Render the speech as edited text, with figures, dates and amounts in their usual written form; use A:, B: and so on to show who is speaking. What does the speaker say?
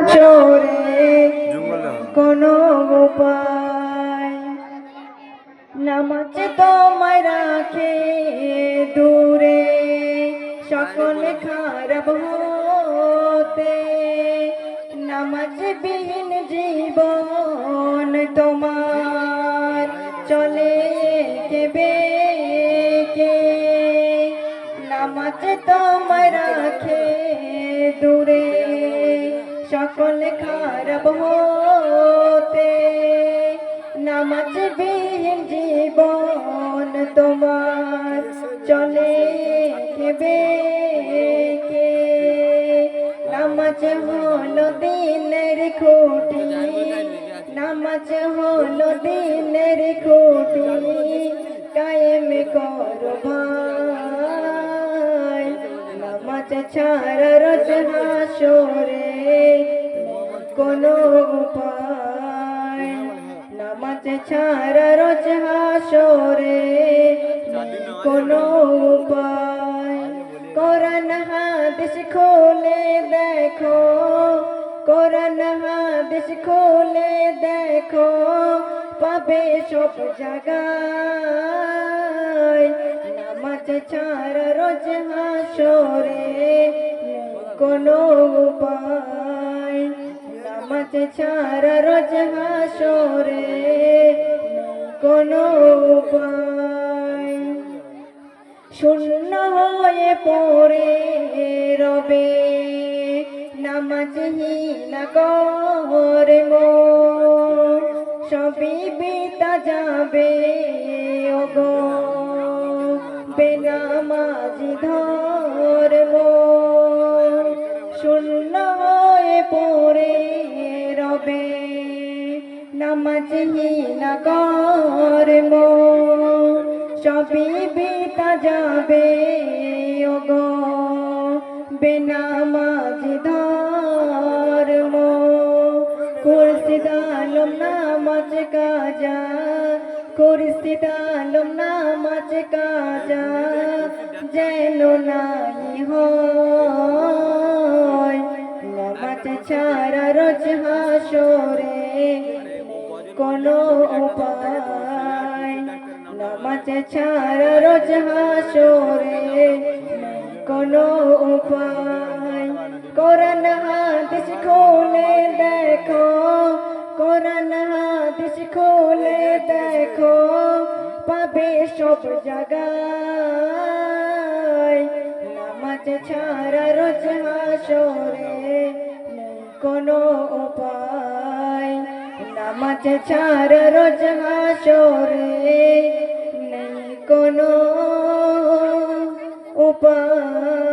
A: হাসরে কোনো উপায় নামাজ তোমায় রাখে দূরে সকল খারাপ হতে নামাজ বিহীন জীবন তোমার চলে কেবে কে নামাজ তোমায় রাখে দূরে সকল খারাপ হতে নামাজ বিহীন জীবন তোমার চলে কেবে কে নামাজ হলো দিনের খুঁটি নামাজ হলো দিনের খুঁটি কায়েম করো ভাই নামাজ ছাড়া রোজ হাসরে কোনো উপায় নামাজ ছাড়া রোজ হাসরে কোনো উপায় কোরআন হাদিস খুলে দেখো কোরআন হাদিস খুলে দেখো পাবে সব জায়গায় নামাজ ছাড়া রোজ হাসরে কোনো উপায় নামাজ ছাড়া রোজ হাসরে কোনো উপায় শূন্য হয়ে পড়ে রবে নামাজহীন করে মন সবই বিতা যাবে ওগো বেনামাজি ধর্ম শূন্য হয়ে পড়ে রবে নামাজহীন করে মন সবই বিতা যাবে ওগো বেনামাজি ধর্ম কুরসিদ আলম নামাজ কাজা কুরসিদ আলম নামাজ কাজা যেন নাই হয় নামাজ ছাড়া রোজ হাসরে কোনো উপায় নামাজ ছাড়া রোজ হাসরে কোনো উপায় কোরআন হাদিস খুলে দেখো কোরআন হাদিস খুলে দেখো পাবে সব জায়গায় নামাজ ছাড়া রোজ হাসরে কোনো উপায় নামাজ ছাড়া রোজ হাসরে কোনো উপায়।